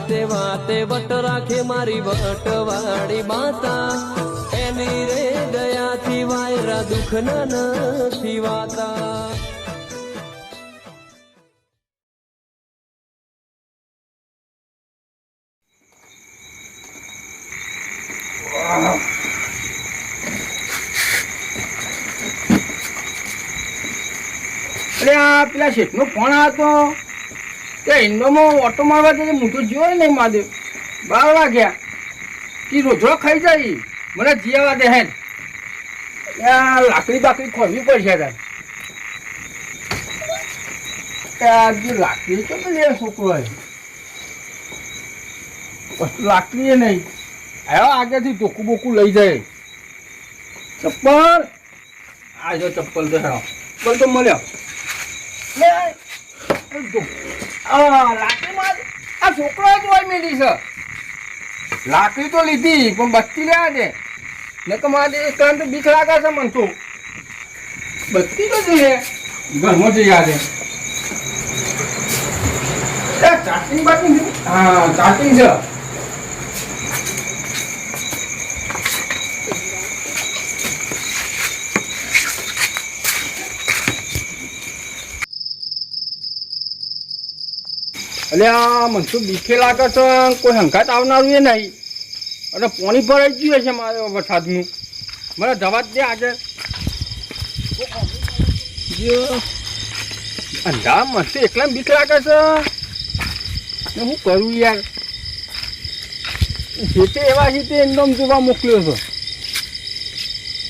વાતે વાતે વટ રાખે મારી વટવાળી માતા એની રે દયાથી વાયરા દુઃખ નથી વાતા. આ પેલા શેઠનો ફોન આવતો કે ઇન્ડોમાં ઓટો મારવા જઈને મોટું જોયું નહીં મહાદેવ 12 વાગ્યા કે રોજડો ખાઈ જાય મને જીવા દે હે લાકડી બાકડી ખોલવી પડશે તાર જે લાકડી તો લે છોકરો લાકડી એ નહીં આવ્યો આગળથી ધોકું બોકું લઈ જાય ચપ્પલ આ જો ચપ્પલ તો હેરો ચપ્પલ તો મળ્યો લાકડીમાં આ છોકરો જ હોય મેલી છે લાકડી તો લીધી પણ બત્તી લેવા દે ને કે મારે એકલાને તો બીક લાગે છે મને તો બત્તી તો જોઈએ ઘરમાં જઈ યાદ ચાટિંગ બાટિંગ હા ચાટિંગ છે અલ્યા મને તો બીકે લાગે છે કોઈ હંકાત આવનારું એ નહીં અને પાણી ભરાઈ ગયું છે મારે વરસાદનું મને જવા જ દે આજે અંધા મને તો એકલા બીક લાગે છે ને હું કરું યાર જે તે એવા છે તે ઇન્ડોમ જોવા મોકલ્યો છે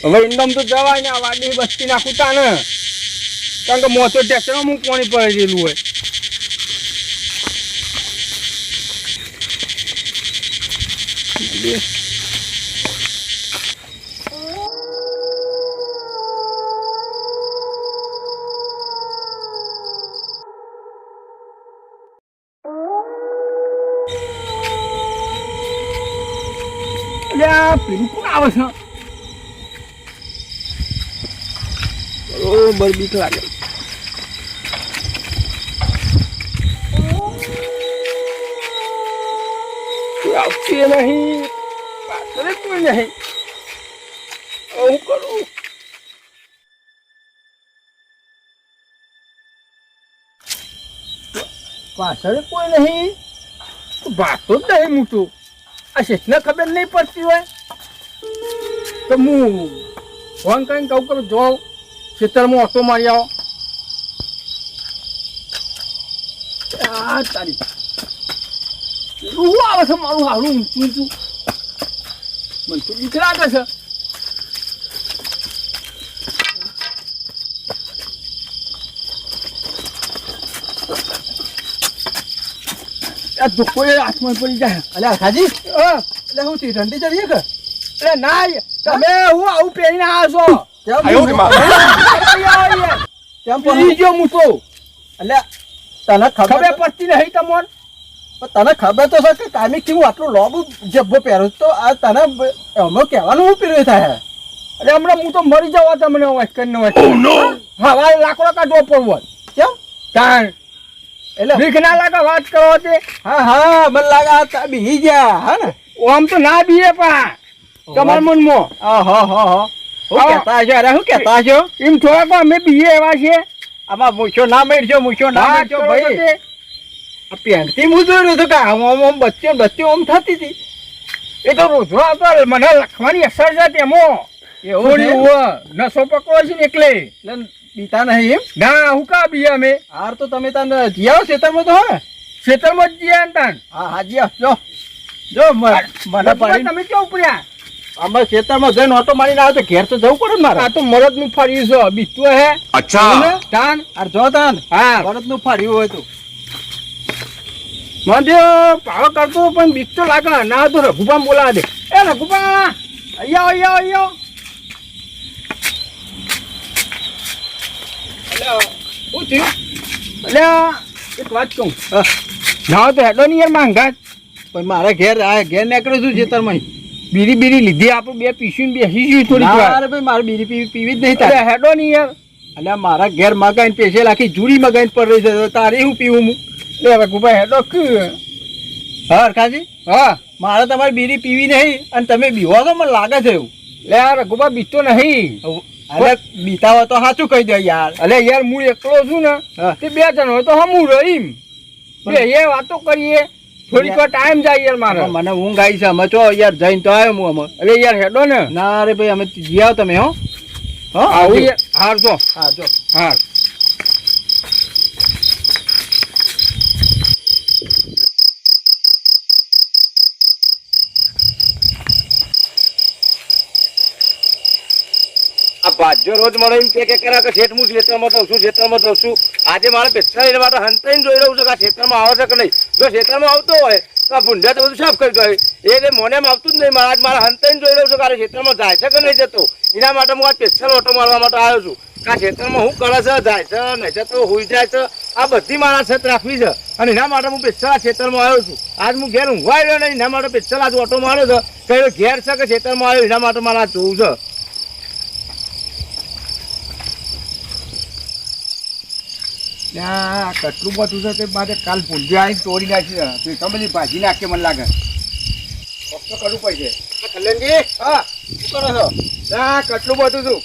હવે ઇન્ડોમ તો જવાય ને આ વાડી બસ્તી નાખું તા ને કારણ કે મોટો ટ્રેક્ટરમાં હું પાણી ભરાઈ ગયેલું હોય બિલકુલ આવે છે બરોબર બીક લાગે આવતી નહીં પાછળ કોઈ નહીં હું કરું પાછળ કોઈ નહીં ભાતો જ નહીં મોટું આ શેઠને ખબર નહીં પડતી હોય તો હું ફોન કરીને કહું કરું જો ખેતરમાં ઓટો મારી આવો આ તારી શું આવે છે મારું હારું ઊંચું ઊંચું મને તો બીક લાગે છે આ ધોકો એ હાથમાં પડી જાય અલ્યા ખાજી એટલે હું થી ઠંડી ચડીએ કે એટલે ના તમે હું આવું પહેરીને આવ્યા છો કેમ પડી ગયો હું તો એટલે તને ખબર પડતી નહીં તમને તને ખબર તો છે કે કામી કેવું આટલું લોબુ જબ્બો પહેરો તો આ તને હમણાં કહેવાનું હું પહેર્યું થાય અરે હમણાં હું તો મરી જવા તમને વાત કરીને હવા લાકડો કાઢવો પડવો કેમ તાણ એટલે બીક ના લાગે વાત કરો તે હા હા મને લાગે બી ગયા હા ને આમ તો ના બીએ પા તમાર મનમાં હું કહેતા છો અરે શું કહેતા છો એમ થોડાક અમે બીએ એવા છે આમાં મૂછો ના મેળજો મૂછો ના મેળજો ભાઈ આ પેન્ટથી હું જોયું હતું કે આમ બચ્ચો આમ થતી હતી એ તો રોજરો આવતો મને લખવાની અસર છે તેમાં એવું નસો પકડો છે ને એટલે બીતા નહીં એમ ના હું કા બી અમે હાર તો તમે તને જીયાવો ખેતરમાં તો હા ખેતરમાં જ જીયા તાન હા હા જીયા જો મને પાડી તમે કેવું ઉપર્યા અમારે ખેતરમાં જઈને ઓટો મારીને આવે તો ઘેર તો જવું પડે મારે આ તો મરદ નું ફાડ્યું છે બીતું હે અચ્છા તાન આ જો તાન હા મરદ નું ફાડ્યું હોય તો મને પાવ કરતો પણ બીક તો લાગે ના તો રઘુબા બોલાવા દે એ રઘુબા અહીંયા શું થયું એટલે એક વાત કહું ના તો હેડો નહીં યાર માંગા પણ મારા ઘેર નીકળ્યો છું ખેતરમાં બીરી લીધી આપણે બે પીશું બેસી ગયું થોડી અરે ભાઈ મારે બીરી પીવી જ નહીં તારે હેડો નહીં યાર એટલે મારા ઘેર મગાઈને પેશે લાખી જુડી મગાઈને પડ રહી છે તારે શું પીવું હું એટલે રઘુભાઈ હેડો હા હરખાજી હા મારે તમારી બીડી પીવી નહીં અને તમે બીવો છો મને લાગે છે એવું લે યાર રઘુબા બીતો નહીં અરે બીતા હોય તો સાચું કહી દે યાર અલે યાર હું એકલો છું ને હા. તે 2 જણ હોય તો હમું રહીમ બે એ વાતો કરીએ થોડીક વાર ટાઈમ જાય યાર મારે મને ઊંઘ આવી છે અમે તો યાર જઈને તો આવ્યો હું અમે અલે યાર હેડો ને ના અરે ભાઈ અમે જી આવો તમે હો હા આવું યાર હાર તો હા જો હાર આ ભાજ્યો રોજ મળે એમ કે કરા કે શેઠ હું ક્ષેત્રમાં તો છું આજે મારે પેચ્છા એના માટે હંતાઈને જોઈ રહ્યું છું કે આ ક્ષેત્રમાં આવે છે કે નહીં જો ક્ષેત્રમાં આવતો હોય તો આ ભૂંડા તો બધું સાફ કરી દો એ મોને આવતું જ નહીં મારે આજ મારે હંતાઈને જોઈ રહ્યું છું કે આ ક્ષેત્રમાં જાય છે કે નહીં જતો એના માટે હું આજ પેચ્છલ ઓટો મારવા માટે આવ્યો છું કે આ ક્ષેત્રમાં હું કરે છે જાય છે નહીં જતો હોઈ જાય છે આ બધી મારા ક્ષેત્ર રાખવી છે અને એના માટે હું પેચ્છલ આ ક્ષેત્રમાં આવ્યો છું આજ હું ઘેર ઊંઘવા આવ્યો નહીં એના માટે પેચ્છલ આજ ઓટો માર્યો છે કે ઘેર છે કે ક્ષેત્રમાં આવ્યો એના માટે મારે આ જોવું છે ત્યાં કેટલું બધું છે તે મારે કાલ પૂંજ્યા આવીને તોડી નાખી તો બધી ભાજી નાખે મને લાગે તો કરવું પડશે કલ્યાણજી હા શું કરો છો ના કેટલું બધું છું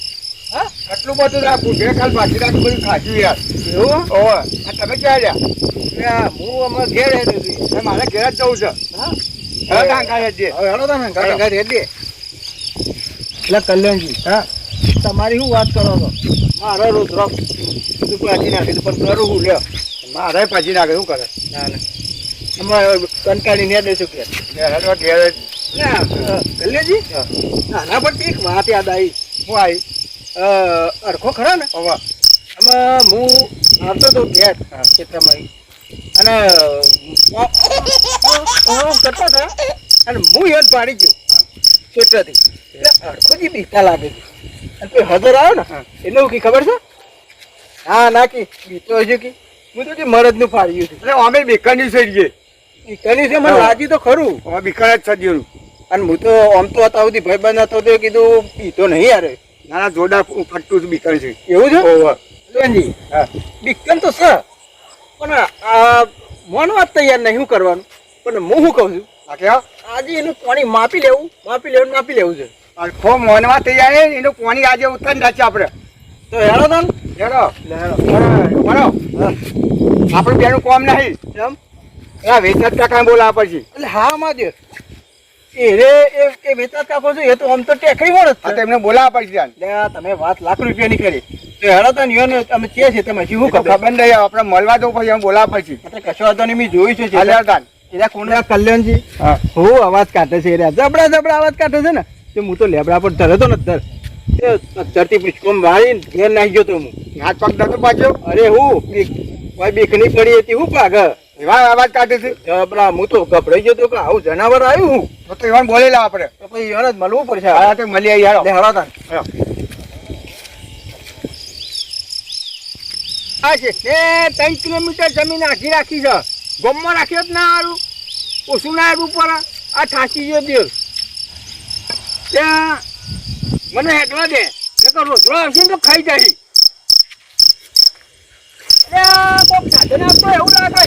હા કેટલું બધું આ પૂંજ્યા કાલ ભાજી નાખી બધું ખાજું યાર એવું ઓહ આ તમે ક્યાં રહ્યા હું અમારે ઘેર રહેતો છું મારે ઘેર જ જવું છે હા એટલે કલ્યાણજી હા તમારી શું વાત કરો છો મારે રોજ બધું પાછી નાખી પણ કરું હું લ્યો મારે પાછી નાખે શું કરે ના ના અમારે કંટાળીને દઈશું કે કલ્યાણજી નાના પણ એક વાત યાદ આવી હું આવી અરખો ખરા ને હવે આમાં હું આવતો હતો ઘેર ક્ષેત્રમાં અને કરતા હતા અને હું યાદ પાડી ગયો ક્ષેત્રથી એટલે અડખોજી બીતા લાગે છે અને કોઈ હજર આવ્યો ને એટલે હું કી ખબર છે હા ના કી બીતો હજુ કી હું તો મરદનું ફાડ્યું હતું એટલે અમે બેકાની થઈ ગઈ બીકાની છે મને લાગી તો ખરું અમે બેકાર જ સજ્યું અને હું તો આમ તો હતા સુધી ભાઈબંધ હતો તો કીધું પીતો નહીં યાર નાના જોડા ફટતું બીકાર છે એવું છે જી હા બીકન તો સર પણ આ મોનવા તૈયાર નહીં શું કરવાનું પણ હું શું કહું છું આ કેવા આજે એનું પાણી માપી લેવું છે અડખો મોનમાં તૈયાર છે એનું પાણી આજે ઉત્તર નાખીએ આપણે તો હેડો તન હેડો બરો આપણે બેનું કોમ નહીં એમ એના વેચાત કાકા બોલાવા પછી એટલે હા માજે એ વેચાત કાકો છે એ તો આમ તો ટેકરી મળે આ તો એમને બોલાવા પડશે તમે વાત લાખ રૂપિયાની કરી તો હેડો તન યોને તમે છે છે તમે શું ખબર નહીં આપણે મળવા જવું પછી એમ બોલાવા પછી એટલે કશો વાંધો નહીં મેં જોયું છે હાલ્યા એના કોણ કલ્યાણજી હું અવાજ કાઢે છે જબડા અવાજ કાઢે છે ને તે હું તો લેબડા પર ધરે તો ને ધર ધરતી પુષ્પમ વાળી ઘેર નાખી ગયો તો હું હાથ પગ નતો પાછો અરે હું બીકની પડી હતી હું પાગ એવા અવાજ કાઢે છે જબડા હું તો ગભરાઈ ગયો તો કે આવું જનાવર આવ્યું હું તો એવા બોલેલા આપણે તો પછી એને જ મળવું પડશે હા તો મળી આવી યાર હળો તાન આ છે તે 3 કિલોમીટર જમીન આખી રાખી છે ગમમાં રાખ્યો જ ના સારું ઓછું ના આવ્યું ઉપર આ ઠાંસી ગયો દેવ ત્યાં મને હેઠવા દે નકર રોજરો આવશે ને તો ખાઈ જાય કોક સાધન આપતો એવું લાગે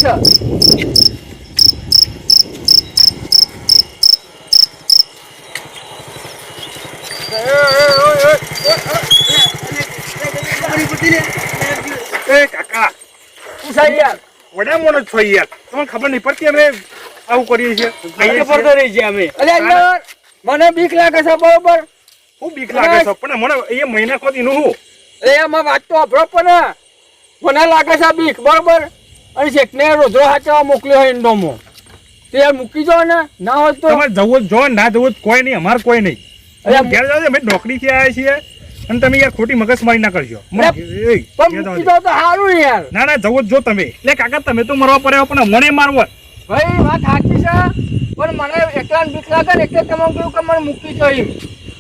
છે એ કાકા શું સાહેબ યાર વડા મોનો જ છો યાર તમને ખબર નહીં પડતી અમે આવું કરીએ છીએ પડતો રહી છે અમે અરે યાર મને બીક લાગે છે બરોબર હું બીક લાગે છે પણ મને એ મહિના ખોદી નું હું એમાં વાત તો અભરો પણ મને લાગે છે બીક બરોબર અને શેઠને રોજરો હાચવા મોકલ્યો હોય ઇન્ડોમાં તે યાર મૂકી જો ને ના હોય તો તમારે જવું જ જો ના જવું જ કોઈ નહીં અમારે કોઈ નહીં ઘેર જાવ અમે નોકરીથી આવ્યા છીએ અને તમે યાર ખોટી મગજમારી ના કરજો પણ મૂકી દો તો સારું યાર ના ના જવું જ જો તમે એટલે કાકા તમે તો મરવા પડ્યા પણ મને મારવો ભાઈ વાત સાચી છે પણ મને એકલા બીક લાગે ને એટલે તમે કહ્યું કે મને મૂકી જો એમ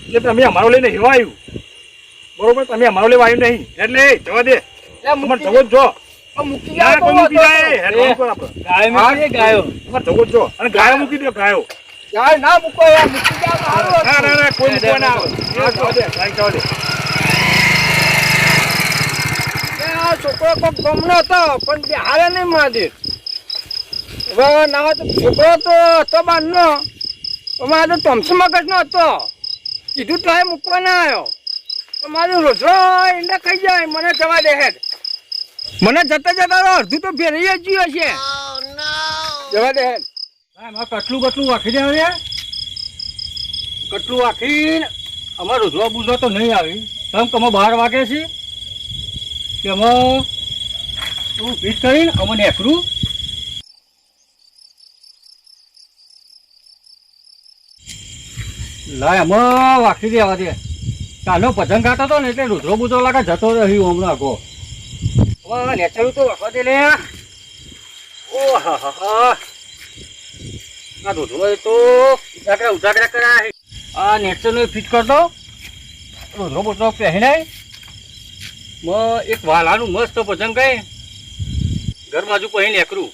એટલે તમે અમારો લઈને હેવા આવ્યું બરોબર તમે અમારો લેવા આવ્યું નહીં એટલે જવા દે તમારે જવું જ જો મૂકી ના કોઈ મૂકી જાય ગાયો તમારે જવું જ જો અને ગાયો મૂકી દો ગાયો યાર ના મૂકો યાર મૂકી જાવ સારું ના ના ના કોઈ મૂકવા ના આવે જવા દે જવા દે આ છોકરો કોક ગમનો હતો પણ બિહારે નહીં મહાદેવ હવે ના તો છોકરો તો હતો બારનો મારે તો ટોમસી મગજનો હતો કીધું તો એ મૂકવા ના આવ્યો તો મારું રોજરો ઈંડા ખાઈ જાય મને જવા દે હેડ મને જતા જતા તો અડધું તો ફેરવી જ ગયું છે જવા દે હેડ એમાં કટલું વાખી દે હવે કટલું વાખીને અમારે રોજવા બુજવા તો નહીં આવી તમ તમે 12 વાગે છે કે અમે તું ફીટ કરીને અમે નેકરું લાય અમે વાખી દેવા દે કાલનો ભજન ગાતો હતો ને એટલે રોજરો બુજો લાગે જતો રહ્યો હમણાં આગો હવે નેચરું તો વાખવા દે ને ઓ હા હા હા આ રોજરો તો ઉજાગરા કરાય આ નેચરનું ફિટ કર દો રોજરો બોજરો પહેરીને એક વાલાનું મસ્ત ભજન ગાય ઘર બાજુ પહેરીને એકરું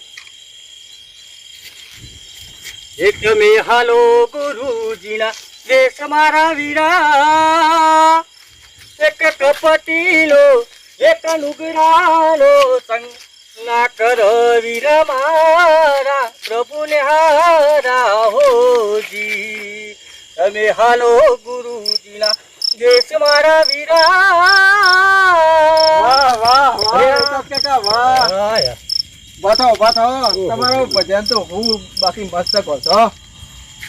એક મેં હાલો ગુરુજીના દેશ મારા વીરા એક કપટીલો એક નુગરાનો સંગ ના કર વીરા મારા પ્રભુને હારા હોજી તમે હાલો ગુરુજીના દેશ મારા વીરા વાહ કાકા વાહ બાથો તમારો ભજન તો હું બાકી મસ્ત કહો છો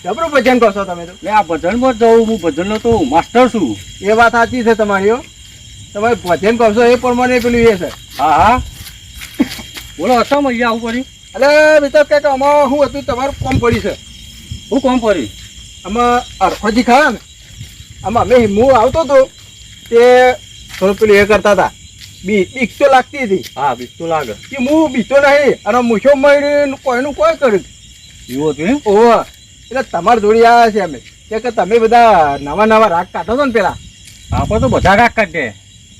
જબરું ભજન કહો છો તમે તો આ ભજનમાં જવું હું ભજનનો તો માસ્ટર છું એ વાત સાચી છે તમારી હો. તમે ભજન કહો છો એ પ્રમાણે પેલું એ છે હા બોલો હતો અહીંયા આવું પડી એટલે મિત્ર કાકા આમાં શું હતું તમારું કોમ પડી છે હું કોમ પડી આમાં અરખોજી ખરા ને આમાં અમે હું આવતો હતો તે થોડું પેલું એ કરતા હતા બીક તો લાગતી હતી હા બીક તો લાગે કે હું બીતો નહીં અને મૂછો મળીને કોઈનું કોઈ કર્યું એવું હતું એમ ઓહો એટલે તમારી જોડી આવ્યા છે અમે કે તમે બધા નવા રાગ કાઢો છો ને પેલા આપણે તો બધા રાગ કાઢે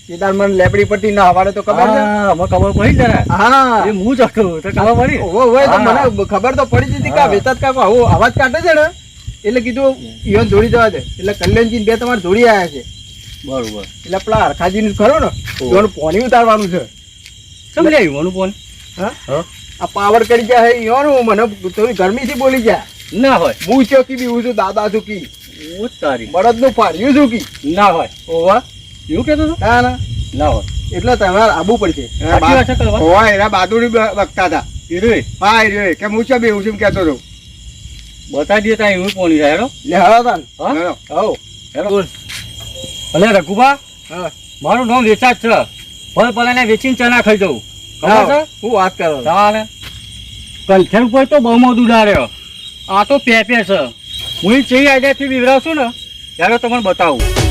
કેદાર મને લેબડી પટ્ટી ના હવાડે તો ખબર છે અમે ખબર પડી જરા હા એ હું જ હતો તો ખબર પડી ઓહો તો મને ખબર તો પડી જ હતી કે આ વેચાત કાકો આવો અવાજ કાઢે છે ને એટલે કીધું ઈવન જોડી જવા દે એટલે કલ્યાણજી બે તમારે જોડી આવ્યા છે બરોબર એટલે પેલા હરખાજી નું ખરું ને એનું પોણી ઉતારવાનું છે સમજ આવ્યું મનું ફોન હા હા આ પાવર કરી જાય ઈવાનું મને થોડી ગરમીથી બોલી જાય ના હોય હું ચોકી બીવું છું દાદા ચૂકી હું તારી બળદ નું ફાડ્યું ચૂકી ના હોય ઓવા એવું કહેતો હતો ના ના ના હોય એટલે તમારે આવવું પડશે સાચી વાત છે કલવા હોય એના બહાદુરી બગતા હતા હીરોય હા રે કે હું છે બેવું છું એમ કહેતો હતો બતાવી દે ત્યાં એવું પોણી જાય હેડો લે હળો તાન હા હેલો. હો હેડો ભલે રઘુબા હા મારું નામ વેચાત છે ભલે ભલે વેચીને ચના ખાઈ જવું ખબર છે હું વાત કરો તારે કલથેર ઉપર તો બહુ મોદું ઉડાડ્યો આ તો પેપે છે હું ચઈ આઈડિયાથી બીવરાવશું ને ત્યારે તમને બતાવું